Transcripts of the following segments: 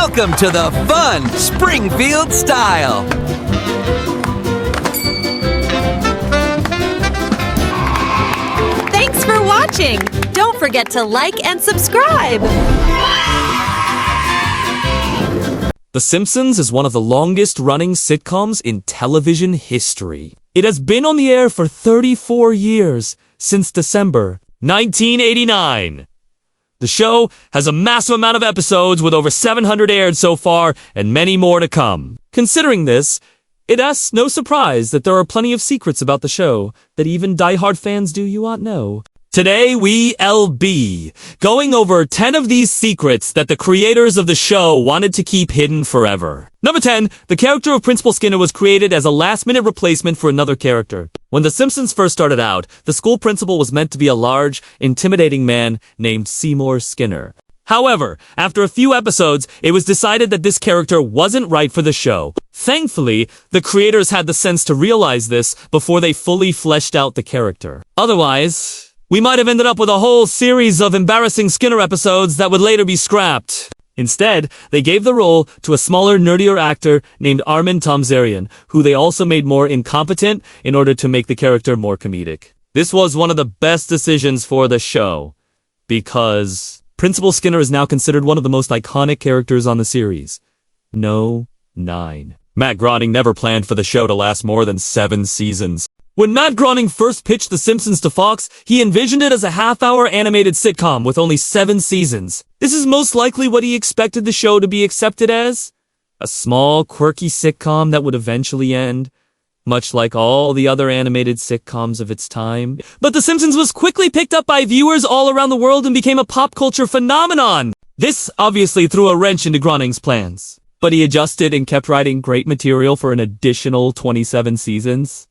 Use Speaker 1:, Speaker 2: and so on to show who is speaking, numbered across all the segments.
Speaker 1: Welcome to the fun Springfield style.
Speaker 2: Thanks for watching. Don't forget to like and subscribe.
Speaker 3: The Simpsons is one of the longest-running sitcoms in television history. It has been on the air for 34 years, since December 1989. The show has a massive amount of episodes with over 700 aired so far and many more to come. Considering this, it asks no surprise that there are plenty of secrets about the show that even die-hard fans do you not know. Today we'll be going over 10 of these secrets that the creators of the show wanted to keep hidden forever. Number 10, the character of Principal Skinner was created as a last-minute replacement for another character. When The Simpsons first started out, the school principal was meant to be a large, intimidating man named Seymour Skinner. However, after a few episodes, it was decided that this character wasn't right for the show. Thankfully, the creators had the sense to realize this before they fully fleshed out the character. Otherwise, we might have ended up with a whole series of embarrassing Skinner episodes that would later be scrapped. Instead, they gave the role to a smaller, nerdier actor named Armin Tomzarian, who they also made more incompetent in order to make the character more comedic. This was one of the best decisions for the show, because Principal Skinner is now considered one of the most iconic characters on the series. No 9. Matt Groening never planned for the show to last more than 7 seasons. When Matt Groening first pitched The Simpsons to Fox, he envisioned it as a half-hour animated sitcom with only 7 seasons. This is most likely what he expected the show to be accepted as. A small, quirky sitcom that would eventually end, much like all the other animated sitcoms of its time. But The Simpsons was quickly picked up by viewers all around the world and became a pop culture phenomenon. This obviously threw a wrench into Groening's plans. But he adjusted and kept writing great material for an additional 27 seasons.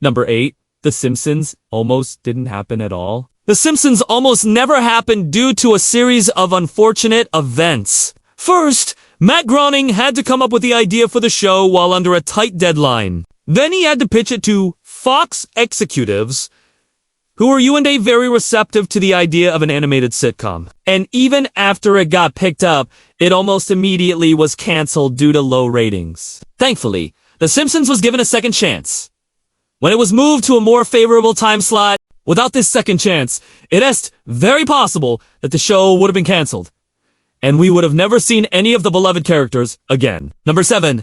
Speaker 3: Number 8, The Simpsons almost didn't happen at all. The Simpsons almost never happened due to a series of unfortunate events. First, Matt Groening had to come up with the idea for the show while under a tight deadline. Then he had to pitch it to Fox executives, who were very receptive to the idea of an animated sitcom. And even after it got picked up, it almost immediately was canceled due to low ratings. Thankfully, The Simpsons was given a second chance. When it was moved to a more favorable time slot, without this second chance, it is very possible that the show would have been canceled, and we would have never seen any of the beloved characters again. Number 7,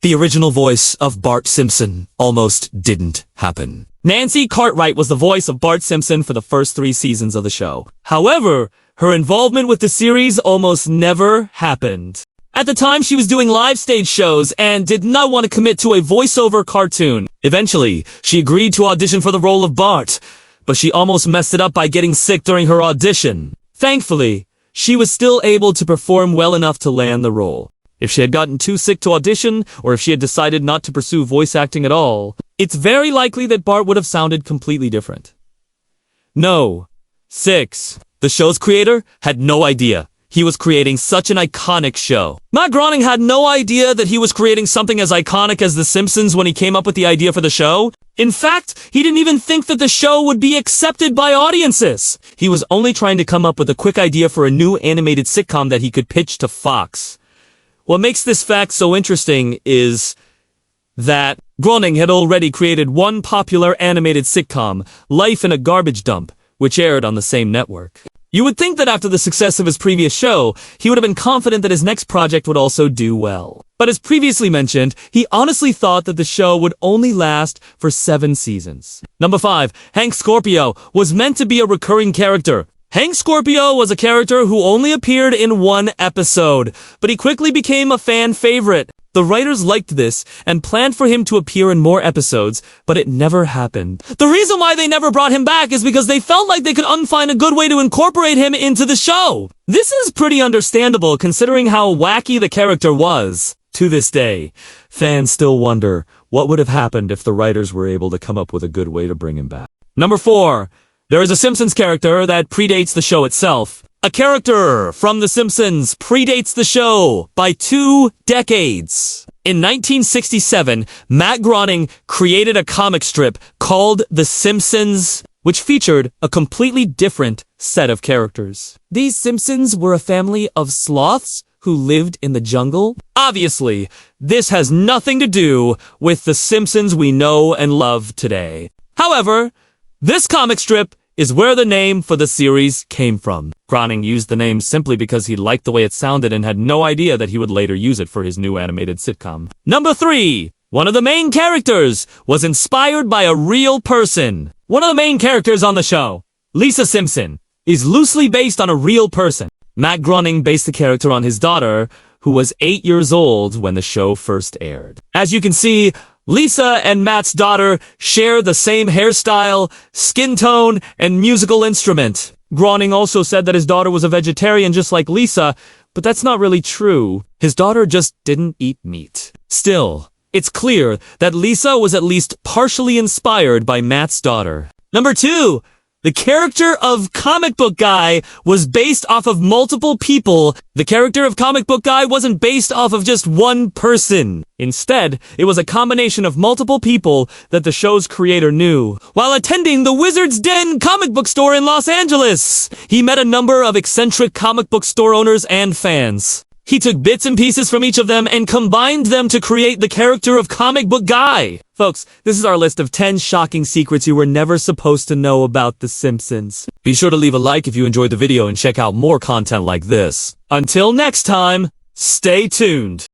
Speaker 3: the original voice of Bart Simpson almost didn't happen. Nancy Cartwright was the voice of Bart Simpson for the first 3 seasons of the show. However, her involvement with the series almost never happened. At the time, she was doing live stage shows and did not want to commit to a voiceover cartoon. Eventually, she agreed to audition for the role of Bart, but she almost messed it up by getting sick during her audition. Thankfully, she was still able to perform well enough to land the role. If she had gotten too sick to audition, or if she had decided not to pursue voice acting at all, it's very likely that Bart would have sounded completely different. No. 6. The show's creator had no idea he was creating such an iconic show. Matt Groening had no idea that he was creating something as iconic as The Simpsons when he came up with the idea for the show. In fact, he didn't even think that the show would be accepted by audiences. He was only trying to come up with a quick idea for a new animated sitcom that he could pitch to Fox. What makes this fact so interesting is that Groening had already created one popular animated sitcom, Life in a Garbage Dump, which aired on the same network. You would think that after the success of his previous show, he would have been confident that his next project would also do well. But as previously mentioned, he honestly thought that the show would only last for 7 seasons. Number 5, Hank Scorpio was meant to be a recurring character. Hank Scorpio was a character who only appeared in 1 episode, but he quickly became a fan favorite. The writers liked this and planned for him to appear in more episodes, but it never happened. The reason why they never brought him back is because they felt like they could find a good way to incorporate him into the show. This is pretty understandable considering how wacky the character was. To this day, fans still wonder what would have happened if the writers were able to come up with a good way to bring him back. Number 4. There is a Simpsons character that predates the show itself. A character from The Simpsons predates the show by 2 decades. In 1967, Matt Groening created a comic strip called The Simpsons, which featured a completely different set of characters. These Simpsons were a family of sloths who lived in the jungle? Obviously, this has nothing to do with the Simpsons we know and love today. However, this comic strip is where the name for the series came from. Groening used the name simply because he liked the way it sounded and had no idea that he would later use it for his new animated sitcom. Number 3. One of the main characters was inspired by a real person. One of the main characters on the show, Lisa Simpson, is loosely based on a real person. Matt Groening based the character on his daughter, who was 8 years old when the show first aired. As you can see, Lisa and Matt's daughter share the same hairstyle, skin tone, and musical instrument. Groening also said that his daughter was a vegetarian just like Lisa, but that's not really true. His daughter just didn't eat meat. Still, it's clear that Lisa was at least partially inspired by Matt's daughter. Number 2. The character of Comic Book Guy was based off of multiple people. The character of Comic Book Guy wasn't based off of just one person. Instead, it was a combination of multiple people that the show's creator knew. While attending the Wizard's Den comic book store in Los Angeles, he met a number of eccentric comic book store owners and fans. He took bits and pieces from each of them and combined them to create the character of Comic Book Guy. Folks, this is our list of 10 shocking secrets you were never supposed to know about The Simpsons. Be sure to leave a like if you enjoyed the video and check out more content like this. Until next time, stay tuned.